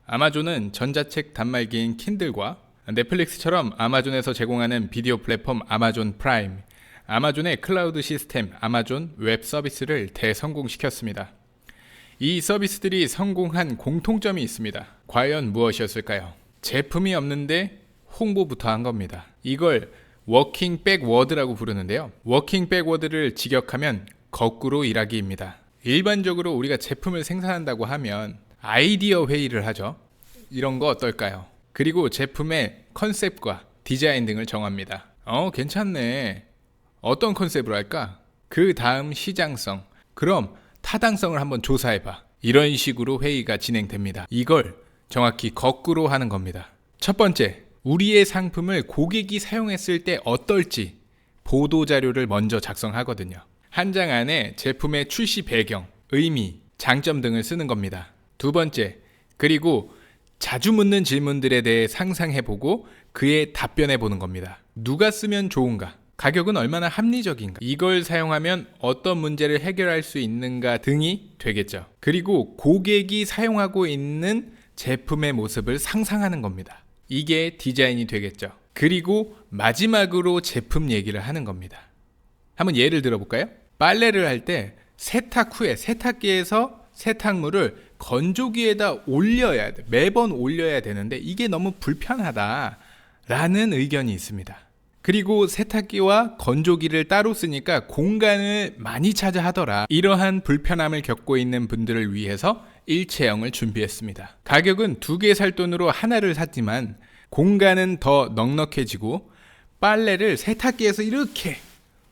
아마존은 전자책 단말기인 킨들과 넷플릭스처럼 아마존에서 제공하는 비디오 플랫폼 아마존 프라임, 아마존의 클라우드 시스템 아마존 웹 서비스를 대성공시켰습니다. 이 서비스들이 성공한 공통점이 있습니다. 과연 무엇이었을까요? 제품이 없는데 홍보부터 한 겁니다. 이걸 워킹 백워드라고 부르는데요. 워킹 백워드를 직역하면 거꾸로 일하기입니다. 일반적으로 우리가 제품을 생산한다고 하면 아이디어 회의를 하죠. 이런 거 어떨까요? 그리고 제품의 컨셉과 디자인 등을 정합니다. 괜찮네. 어떤 컨셉으로 할까? 그 다음 시장성. 그럼 타당성을 한번 조사해봐. 이런 식으로 회의가 진행됩니다. 이걸 정확히 거꾸로 하는 겁니다. 첫 번째, 우리의 상품을 고객이 사용했을 때 어떨지 보도자료를 먼저 작성하거든요. 한 장 안에 제품의 출시 배경, 의미, 장점 등을 쓰는 겁니다. 두 번째, 그리고 자주 묻는 질문들에 대해 상상해보고 그에 답변해보는 겁니다. 누가 쓰면 좋은가? 가격은 얼마나 합리적인가? 이걸 사용하면 어떤 문제를 해결할 수 있는가 등이 되겠죠. 그리고 고객이 사용하고 있는 제품의 모습을 상상하는 겁니다. 이게 디자인이 되겠죠. 그리고 마지막으로 제품 얘기를 하는 겁니다. 한번 예를 들어볼까요? 빨래를 할 때 세탁 후에 세탁기에서 세탁물을 건조기에다 올려야 돼. 매번 올려야 되는데 이게 너무 불편하다 라는 의견이 있습니다. 그리고 세탁기와 건조기를 따로 쓰니까 공간을 많이 차지하더라. 이러한 불편함을 겪고 있는 분들을 위해서 일체형을 준비했습니다. 가격은 2개 살 돈으로 하나를 샀지만 공간은 더 넉넉해지고 빨래를 세탁기에서 이렇게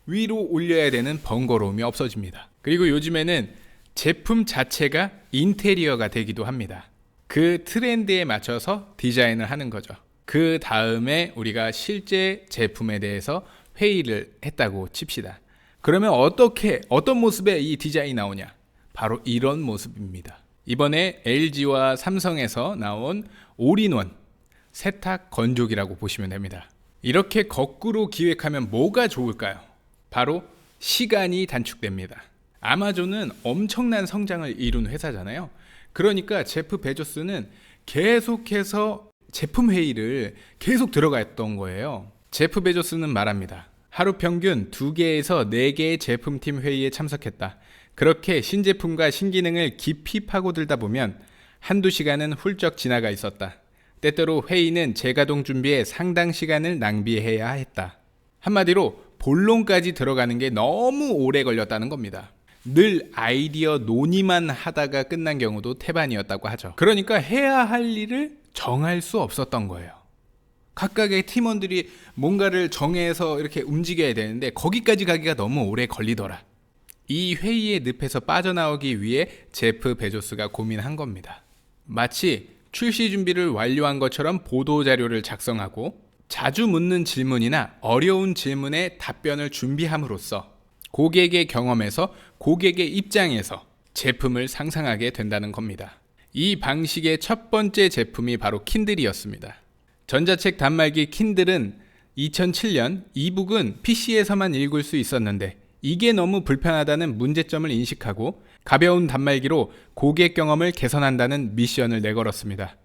위로 올려야 되는 번거로움이 없어집니다. 그리고 요즘에는 제품 자체가 인테리어가 되기도 합니다. 그 트렌드에 맞춰서 디자인을 하는 거죠. 그 다음에 우리가 실제 제품에 대해서 회의를 했다고 칩시다. 그러면 어떤 모습의 이 디자인이 나오냐? 바로 이런 모습입니다. 이번에 LG와 삼성에서 나온 올인원 세탁 건조기라고 보시면 됩니다. 이렇게 거꾸로 기획하면 뭐가 좋을까요? 바로 시간이 단축됩니다. 아마존은 엄청난 성장을 이룬 회사잖아요. 그러니까 제프 베조스는 계속해서 제품 회의를 계속 들어갔던 거예요. 제프 베조스는 말합니다. 하루 평균 2개에서 4개의 제품팀 회의에 참석했다. 그렇게 신제품과 신기능을 깊이 파고들다 보면 한두 시간은 훌쩍 지나가 있었다. 때때로 회의는 재가동 준비에 상당 시간을 낭비해야 했다. 한마디로 본론까지 들어가는 게 너무 오래 걸렸다는 겁니다. 늘 아이디어 논의만 하다가 끝난 경우도 태반이었다고 하죠. 그러니까 해야 할 일을 정할 수 없었던 거예요. 각각의 팀원들이 뭔가를 정해서 이렇게 움직여야 되는데 거기까지 가기가 너무 오래 걸리더라. 이 회의의 늪에서 빠져나오기 위해 제프 베조스가 고민한 겁니다. 마치 출시 준비를 완료한 것처럼 보도자료를 작성하고 자주 묻는 질문이나 어려운 질문에 답변을 준비함으로써 고객의 경험에서 고객의 입장에서 제품을 상상하게 된다는 겁니다. 이 방식의 첫 번째 제품이 바로 킨들이었습니다. 전자책 단말기 킨들은 2007년 이북은 PC에서만 읽을 수 있었는데 이게 너무 불편하다는 문제점을 인식하고 가벼운 단말기로 고객 경험을 개선한다는 미션을 내걸었습니다.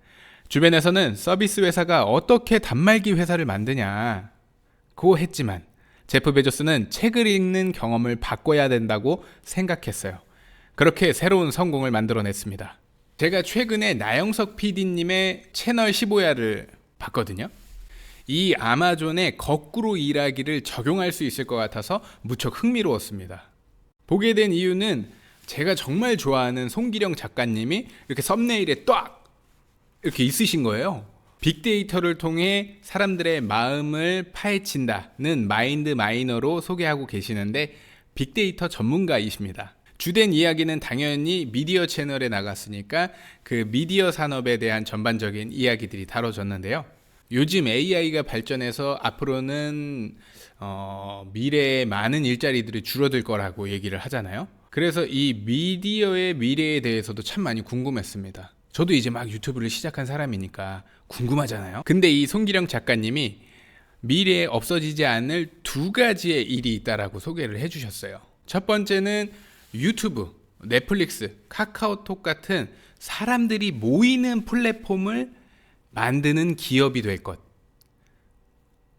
주변에서는 서비스 회사가 어떻게 단말기 회사를 만드냐고 했지만 제프 베조스는 책을 읽는 경험을 바꿔야 된다고 생각했어요. 그렇게 새로운 성공을 만들어냈습니다. 제가 최근에 나영석 PD님의 채널 15야를 봤거든요. 이 아마존의 거꾸로 일하기를 적용할 수 있을 것 같아서 무척 흥미로웠습니다. 보게 된 이유는 제가 정말 좋아하는 송기령 작가님이 이렇게 썸네일에 딱 이렇게 있으신 거예요. 빅데이터를 통해 사람들의 마음을 파헤친다는 마인드 마이너로 소개하고 계시는데 빅데이터 전문가이십니다. 주된 이야기는 당연히 미디어 채널에 나갔으니까 그 미디어 산업에 대한 전반적인 이야기들이 다뤄졌는데요. 요즘 AI가 발전해서 앞으로는 미래에 많은 일자리들이 줄어들 거라고 얘기를 하잖아요. 그래서 이 미디어의 미래에 대해서도 참 많이 궁금했습니다. 저도 이제 막 유튜브를 시작한 사람이니까 궁금하잖아요. 근데 이 송기령 작가님이 미래에 없어지지 않을 2가지의 일이 있다라고 소개를 해주셨어요. 첫 번째는 유튜브, 넷플릭스, 카카오톡 같은 사람들이 모이는 플랫폼을 만드는 기업이 될 것.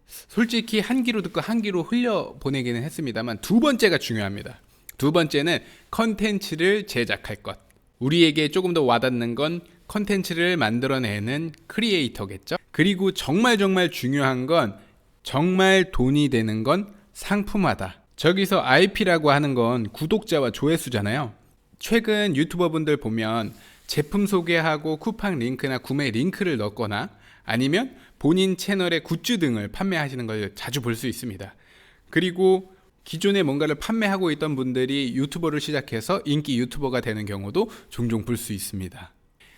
솔직히 한 귀로 듣고 한 귀로 흘려보내기는 했습니다만 두 번째가 중요합니다. 두 번째는 컨텐츠를 제작할 것. 우리에게 조금 더 와닿는 건 컨텐츠를 만들어내는 크리에이터겠죠. 그리고 정말 중요한 건, 정말 돈이 되는 건 상품화다. 저기서 IP라고 하는 건 구독자와 조회수잖아요. 최근 유튜버분들 보면 제품 소개하고 쿠팡 링크나 구매 링크를 넣거나 아니면 본인 채널의 굿즈 등을 판매하시는 걸 자주 볼 수 있습니다. 그리고 기존에 뭔가를 판매하고 있던 분들이 유튜버를 시작해서 인기 유튜버가 되는 경우도 종종 볼 수 있습니다.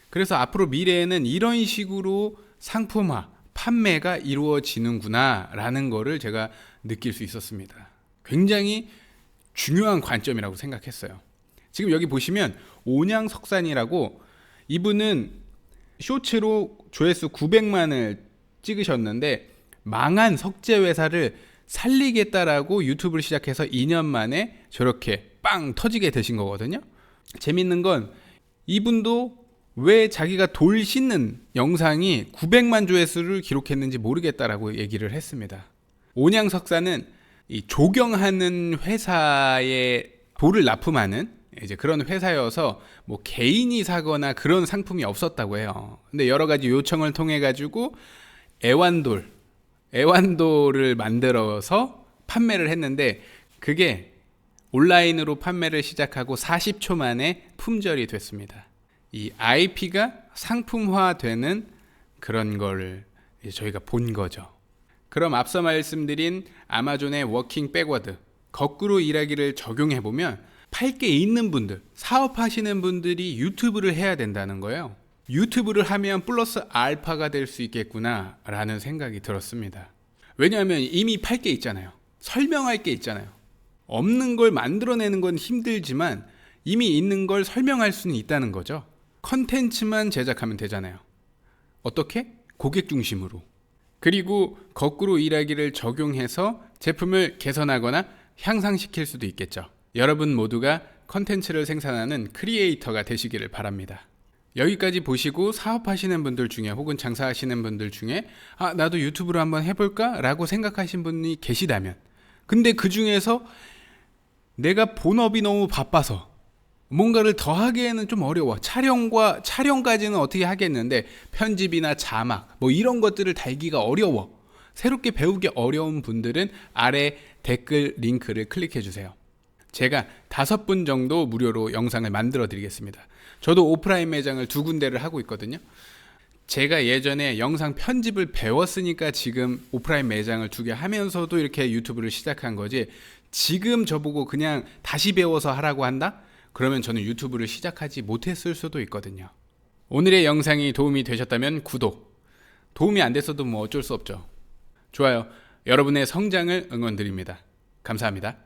그래서 앞으로 미래에는 이런 식으로 상품화, 판매가 이루어지는구나 라는 거를 제가 느낄 수 있었습니다. 굉장히 중요한 관점이라고 생각했어요. 지금 여기 보시면 온양석산이라고, 이분은 쇼츠로 조회수 900만을 찍으셨는데 망한 석재 회사를 살리겠다라고 유튜브를 시작해서 2년 만에 저렇게 빵 터지게 되신 거거든요. 재밌는 건 이분도 왜 자기가 돌 씻는 영상이 900만 조회수를 기록했는지 모르겠다라고 얘기를 했습니다. 온양석사는 이 조경하는 회사에 돌을 납품하는 이제 그런 회사여서 뭐 개인이 사거나 그런 상품이 없었다고 해요. 근데 여러 가지 요청을 통해 가지고 애완돌을 만들어서 판매를 했는데 그게 온라인으로 판매를 시작하고 40초 만에 품절이 됐습니다. 이 IP가 상품화되는 그런 거를 저희가 본 거죠. 그럼 앞서 말씀드린 아마존의 워킹 백워드, 거꾸로 일하기를 적용해보면 팔 게 있는 분들, 사업하시는 분들이 유튜브를 해야 된다는 거예요. 유튜브를 하면 플러스 알파가 될 수 있겠구나 라는 생각이 들었습니다. 왜냐하면 이미 팔 게 있잖아요. 설명할 게 있잖아요. 없는 걸 만들어내는 건 힘들지만 이미 있는 걸 설명할 수는 있다는 거죠. 컨텐츠만 제작하면 되잖아요. 어떻게? 고객 중심으로. 그리고 거꾸로 일하기를 적용해서 제품을 개선하거나 향상시킬 수도 있겠죠. 여러분 모두가 컨텐츠를 생산하는 크리에이터가 되시기를 바랍니다. 여기까지 보시고 사업하시는 분들 중에 혹은 장사하시는 분들 중에 나도 유튜브로 한번 해볼까? 라고 생각하신 분이 계시다면, 근데 그 중에서 내가 본업이 너무 바빠서 뭔가를 더 하기에는 좀 어려워. 촬영까지는 어떻게 하겠는데 편집이나 자막 뭐 이런 것들을 달기가 어려워. 새롭게 배우기 어려운 분들은 아래 댓글 링크를 클릭해 주세요. 제가 5분 정도 무료로 영상을 만들어 드리겠습니다. 저도 오프라인 매장을 2군데를 하고 있거든요. 제가 예전에 영상 편집을 배웠으니까 지금 오프라인 매장을 2개 하면서도 이렇게 유튜브를 시작한 거지, 지금 저보고 그냥 다시 배워서 하라고 한다? 그러면 저는 유튜브를 시작하지 못했을 수도 있거든요. 오늘의 영상이 도움이 되셨다면 구독, 도움이 안 됐어도 뭐 어쩔 수 없죠. 좋아요. 여러분의 성장을 응원드립니다. 감사합니다.